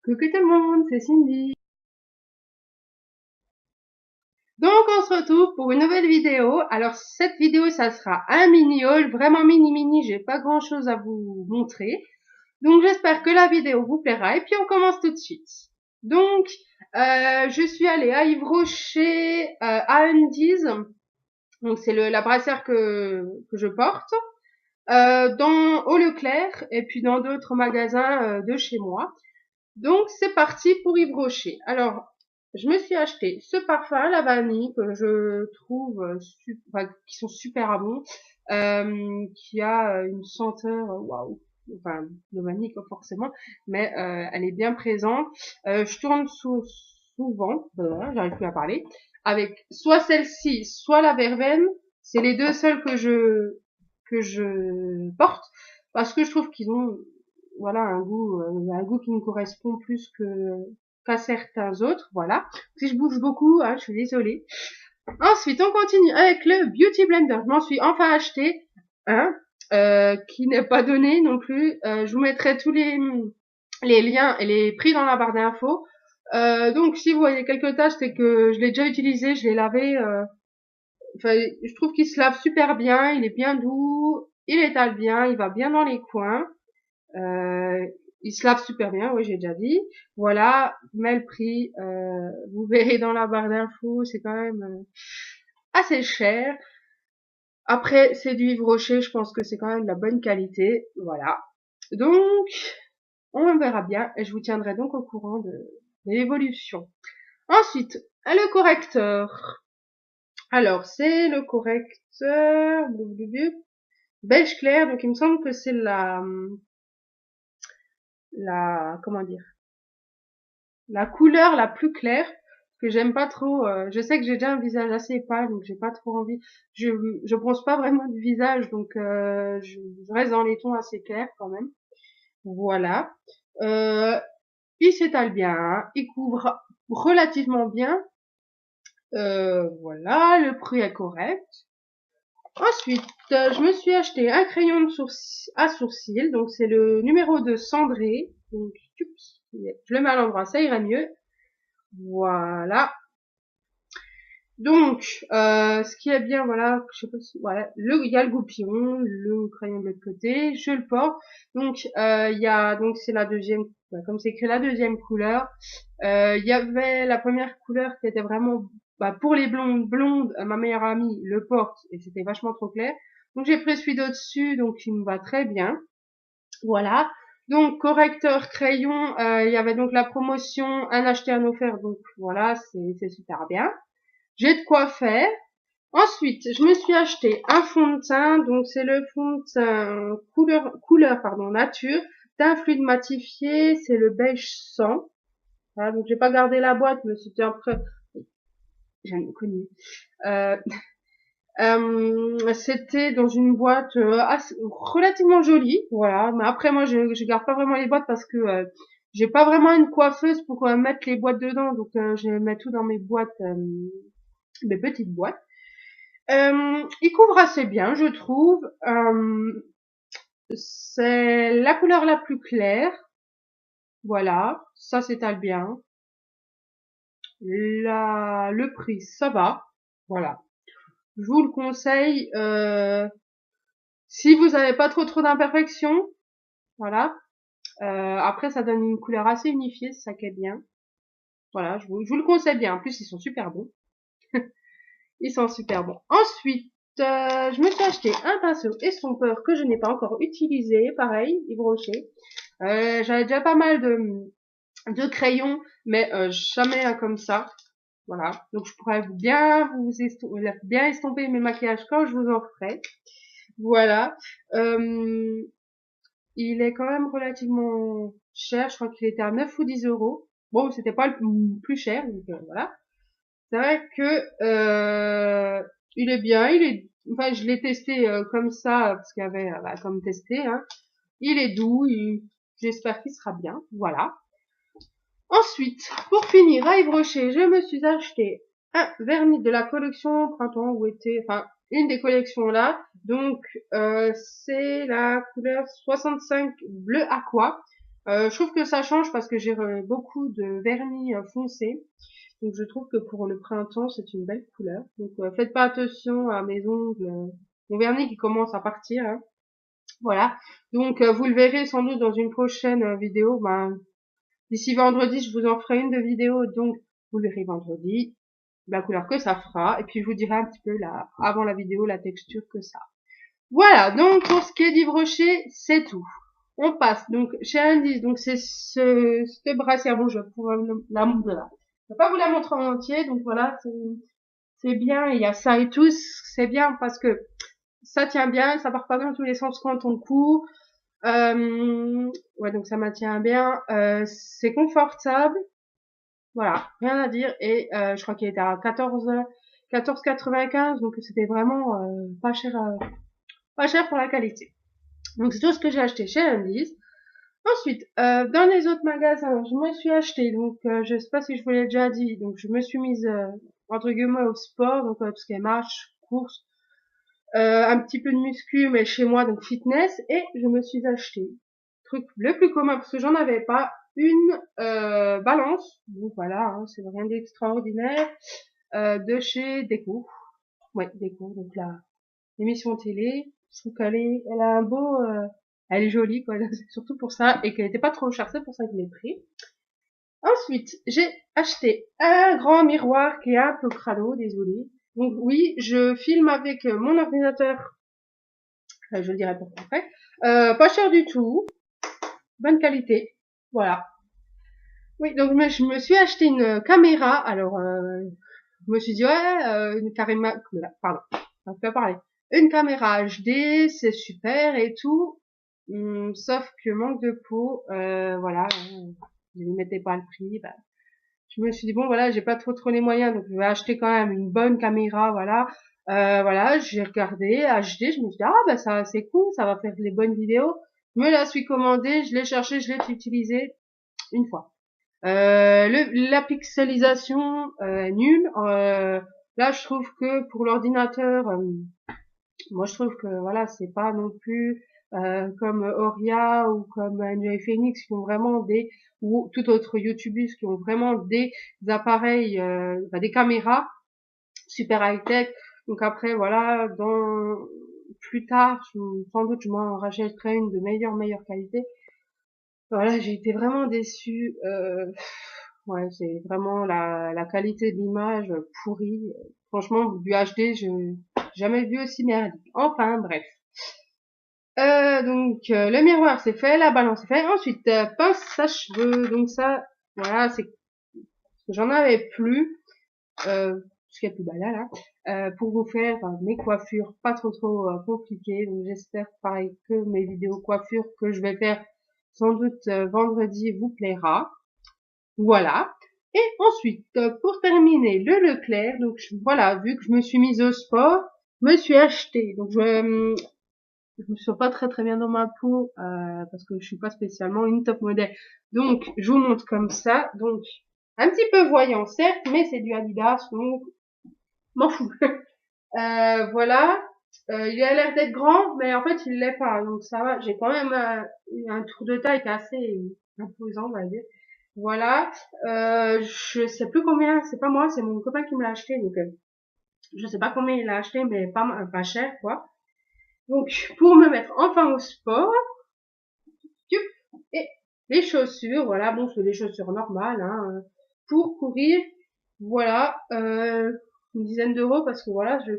Coucou tout le monde, c'est Cindy. Donc on se retrouve pour une nouvelle vidéo. Alors cette vidéo ça sera un mini haul, vraiment mini, j'ai pas grand chose à vous montrer. Donc j'espère que la vidéo vous plaira et puis on commence tout de suite. Donc je suis allée à Yves Rocher, à Undies, donc c'est la brassière que je porte, au Leclerc et puis dans d'autres magasins de chez moi. Donc c'est parti pour Yves Rocher. Alors je me suis acheté ce parfum à la vanille que je trouve qui sont super bons, qui a une senteur waouh, enfin de vanille pas forcément, mais elle est bien présente. Je tourne souvent, voilà, j'arrive plus à parler, avec soit celle-ci, soit la verveine. C'est les deux seules que je porte parce que je trouve qu'ils ont voilà un goût qui me correspond plus qu'à certains autres, voilà. Si je bouge beaucoup, hein, je suis désolée. Ensuite, on continue avec le Beauty Blender. Je m'en suis enfin acheté un, qui n'est pas donné non plus. Je vous mettrai tous les liens et les prix dans la barre d'infos. Donc, si vous voyez quelques taches, c'est que je l'ai déjà utilisé, je l'ai lavé. Enfin, je trouve qu'il se lave super bien, il est bien doux, il étale bien, il va bien dans les coins. Euh, il se lave super bien, oui, j'ai déjà dit. Voilà, mais le prix, vous verrez dans la barre d'infos, c'est quand même assez cher. Après, c'est du Yves Rocher, je pense que c'est quand même de la bonne qualité. Voilà. Donc, on verra bien et je vous tiendrai donc au courant de l'évolution. Ensuite, le correcteur. Alors, c'est le correcteur beige clair, donc il me semble que c'est comment dire, la couleur la plus claire, que j'aime pas trop. Je sais que j'ai déjà un visage assez pâle, donc j'ai pas trop envie. Je bronze pas vraiment du visage, donc je reste dans les tons assez clairs quand même. Voilà. Euh, il s'étale bien, hein. Il couvre relativement bien. Voilà, le prix est correct. Ensuite, je me suis acheté un crayon de à sourcils, donc c'est le numéro de Cendré. Donc, je le mets à l'endroit, ça irait mieux. Voilà. Donc, ce qui est bien, voilà, je sais pas si, voilà, il y a le goupillon, le crayon de l'autre côté, je le porte. Donc, donc c'est la deuxième, comme c'est écrit la deuxième couleur. Il y avait la première couleur qui était vraiment, pour les blondes, ma meilleure amie le porte et c'était vachement trop clair. Donc j'ai pris celui d'au-dessus, donc il me va très bien. Voilà. Donc correcteur crayon, il y avait donc la promotion un acheté un offert, donc voilà, c'est super bien. J'ai de quoi faire. Ensuite, je me suis acheté un fond de teint, donc c'est le fond de teint couleur pardon, nature, teint fluide matifié, c'est le beige 100. Voilà, donc j'ai pas gardé la boîte, mais c'était après, j'aime connu. Euh, c'était dans une boîte relativement jolie, voilà. Mais après moi, je garde pas vraiment les boîtes parce que j'ai pas vraiment une coiffeuse pour mettre les boîtes dedans, donc je mets tout dans mes boîtes, mes petites boîtes. Il couvre assez bien, je trouve. C'est la couleur la plus claire. Voilà, ça s'étale bien. Le prix, ça va. Voilà. Je vous le conseille. Si vous n'avez pas trop d'imperfections, voilà. Après, ça donne une couleur assez unifiée, c'est ça qui est bien. Voilà, je vous le conseille bien. En plus, ils sont super bons. Ils sont super bons. Ensuite, je me suis acheté un pinceau estompeur que je n'ai pas encore utilisé. Pareil, Yves Rocher. J'avais déjà pas mal de crayons, mais jamais un comme ça. Voilà. Donc je pourrais bien estomper mes maquillages quand je vous en ferai. Voilà. Euh, il est quand même relativement cher. Je crois qu'il était à 9 ou 10 euros. Bon, c'était pas le plus cher, donc voilà. C'est vrai que il est bien. Enfin, je l'ai testé comme ça parce qu'il y avait comme testé. Hein. Il est doux. J'espère qu'il sera bien. Voilà. Ensuite, pour finir, à Yves Rocher, je me suis acheté un vernis de la collection printemps ou été, enfin une des collections là. Donc c'est la couleur 65 bleu aqua. Je trouve que ça change parce que j'ai beaucoup de vernis foncé. Donc je trouve que pour le printemps, c'est une belle couleur. Donc faites pas attention à mes ongles, mon vernis qui commence à partir, hein. Voilà. Donc vous le verrez sans doute dans une prochaine vidéo. Ben, d'ici vendredi, je vous en ferai une de vidéo. Donc vous le verrez vendredi, la couleur que ça fera. Et puis je vous dirai un petit peu là, avant la vidéo, la texture que ça a. Voilà, donc pour ce qui est d'Yves Rocher, c'est tout. On passe donc chez Indies, donc c'est cette brassière. Bon, je vais pouvoir je vais pas vous la montrer en entier, donc voilà, c'est bien. Il y a ça et tout, c'est bien parce que ça tient bien, ça part pas dans tous les sens quand on coud. Ouais, donc ça maintient bien. C'est confortable, voilà, rien à dire. Et je crois qu'il était à 14,95, donc c'était vraiment pas cher pour la qualité. Donc c'est tout ce que j'ai acheté chez Indies. Ensuite, dans les autres magasins, je me suis acheté, donc je sais pas si je vous l'ai déjà dit, donc je me suis mise entre guillemets au sport, donc tout ce qui est marche, course, un petit peu de muscu, mais chez moi, donc fitness, et je me suis acheté truc le plus commun parce que j'en avais pas, une balance. Donc voilà, hein, c'est rien d'extraordinaire, de chez Deco. Ouais, Deco, donc là l'émission télé. Je trouve elle a un beau, elle est jolie, quoi. C'est surtout pour ça, et qu'elle était pas trop chère, c'est pour ça que je l'ai pris. Ensuite, j'ai acheté un grand miroir qui est un peu crado, désolé. Donc oui, je filme avec mon ordinateur, je le dirai pourquoi après. Pas cher du tout, bonne qualité, voilà. Oui, donc je me suis acheté une caméra, alors je me suis dit ouais, une caméra, pardon, on peut parler. Une caméra HD, c'est super et tout, sauf que manque de peau, voilà, je ne mettais pas le prix. Bah, je me suis dit bon voilà, j'ai pas trop les moyens, donc je vais acheter quand même une bonne caméra, voilà. Voilà, j'ai regardé HD, je me suis dit ah bah ça c'est cool, ça va faire des bonnes vidéos. Je me la suis commandée, je l'ai cherché, je l'ai utilisée une fois. La pixelisation est nulle. Là, je trouve que pour l'ordinateur, moi je trouve que voilà, c'est pas non plus comme Oria ou comme Enjoy Phoenix qui ont vraiment ou tout autre YouTubers qui ont vraiment des appareils, des caméras super high tech. Donc après voilà, plus tard, sans doute je m'en rachèterai une de meilleure qualité. Voilà, j'ai été vraiment déçue. Ouais, c'est vraiment la qualité de l'image pourrie. Franchement, du HD, je jamais vu aussi merdique. Enfin, bref. Donc le miroir c'est fait, la balance c'est fait. Ensuite, pince à cheveux. Donc ça, voilà, c'est j'en avais plus. Ce qui est plus balade là. Pour vous faire mes coiffures pas trop compliquées. Donc j'espère pareil que mes vidéos coiffures que je vais faire sans doute vendredi vous plaira. Voilà. Et ensuite, pour terminer, le Leclerc. Donc voilà, vu que je me suis mise au sport, je me suis acheté. Donc je me sens pas très bien dans ma peau parce que je suis pas spécialement une top modèle. Donc je vous montre comme ça. Donc un petit peu voyant certes, mais c'est du Adidas, donc m'en fous. Voilà. Il a l'air d'être grand, mais en fait il l'est pas. Donc ça va. J'ai quand même un tour de taille qui est assez imposant, on va dire. Voilà. Je sais plus combien. C'est pas moi, c'est mon copain qui me l'a acheté. Donc je sais pas combien il l'a acheté, mais pas cher quoi. Donc pour me mettre enfin au sport. Et les chaussures, voilà, bon, c'est des chaussures normales, hein, pour courir, voilà, une dizaine d'euros parce que voilà, je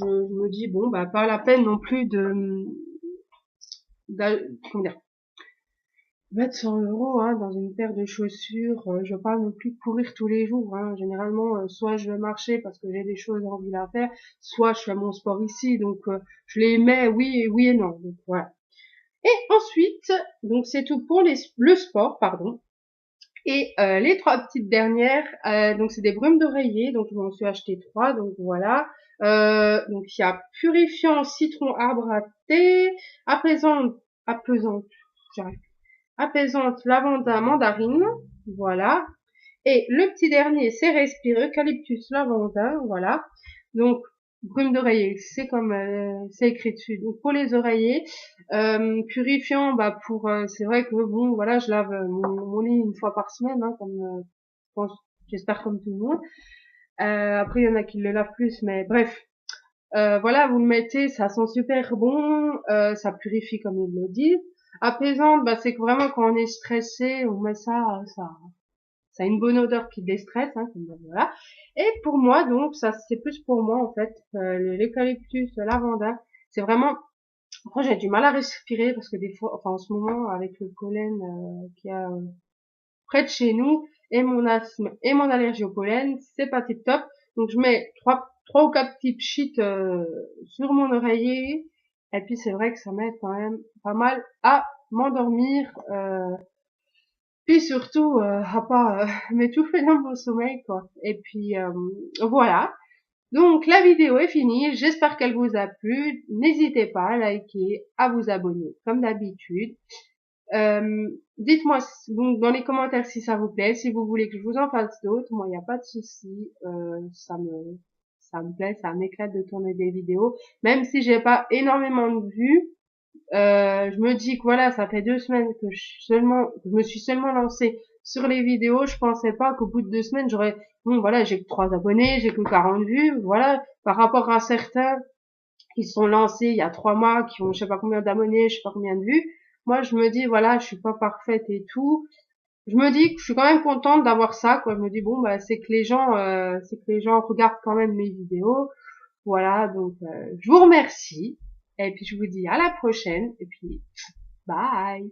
me dis bon, bah pas la peine non plus comment dire, mettre 100 euros hein, dans une paire de chaussures. Je veux pas non plus courir tous les jours. Hein. Généralement, soit je vais marcher parce que j'ai des choses envie à faire, soit je fais mon sport ici, donc je les mets oui et non. Donc voilà. Et ensuite, donc c'est tout pour le sport, pardon. Et les trois petites dernières, donc c'est des brumes d'oreiller, donc je m'en suis acheté 3, donc voilà. Donc il y a purifiant citron arbre à thé, apaisante, j'arrive, apaisante lavanda mandarine, voilà. Et le petit dernier, c'est respire eucalyptus lavanda, voilà. Donc brume d'oreiller, c'est comme c'est écrit dessus. Donc pour les oreillers, purifiant, bah pour c'est vrai que bon voilà, je lave mon lit une fois par semaine, hein, comme je pense, j'espère comme tout le monde. Après il y en a qui le lavent plus, mais bref. Voilà, vous le mettez, ça sent super bon, ça purifie comme ils le disent. Apaisante, bah c'est que vraiment quand on est stressé, on met ça a une bonne odeur qui déstresse, hein, comme voilà. Et pour moi, donc, ça, c'est plus pour moi, en fait, l'eucalyptus, le lavanda, c'est vraiment, moi, j'ai du mal à respirer parce que des fois, enfin, en ce moment, avec le pollen, qu'il y a près de chez nous, et mon asthme, et mon allergie au pollen, c'est pas tip top. Donc, je mets trois ou quatre types shit, sur mon oreiller. Et puis, c'est vrai que ça m'aide quand même pas mal à m'endormir, puis surtout, à pas m'étouffer dans mon sommeil, quoi. Et puis, voilà. Donc, la vidéo est finie. J'espère qu'elle vous a plu. N'hésitez pas à liker, à vous abonner, comme d'habitude. Dites-moi donc dans les commentaires si ça vous plaît, si vous voulez que je vous en fasse d'autres. Moi, il n'y a pas de souci. Ça me plaît, ça m'éclate de tourner des vidéos. Même si j'ai pas énormément de vues, je me dis que voilà, ça fait 2 semaines que je me suis seulement lancée sur les vidéos. Je pensais pas qu'au bout de 2 semaines, bon voilà, j'ai que 3 abonnés, j'ai que 40 vues, voilà, par rapport à certains qui sont lancés il y a 3 mois, qui ont je sais pas combien d'abonnés, je sais pas combien de vues. Moi, je me dis voilà, je suis pas parfaite et tout. Je me dis que je suis quand même contente d'avoir ça, quoi. Je me dis bon bah c'est que les gens regardent quand même mes vidéos. Voilà, donc je vous remercie et puis je vous dis à la prochaine et puis bye.